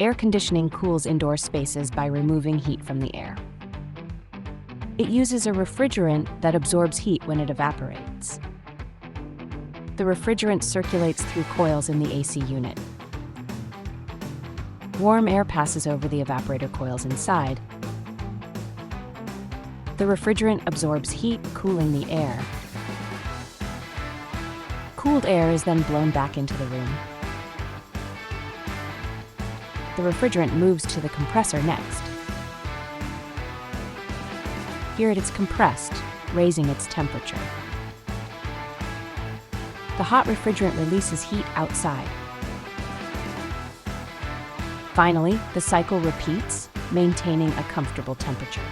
Air conditioning cools indoor spaces by removing heat from the air. It uses a refrigerant that absorbs heat when it evaporates. The refrigerant circulates through coils in the AC unit. Warm air passes over the evaporator coils inside. The refrigerant absorbs heat, cooling the air. Cooled air is then blown back into the room. The refrigerant moves to the compressor next. Here it is compressed, raising its temperature. The hot refrigerant releases heat outside. Finally, the cycle repeats, maintaining a comfortable temperature.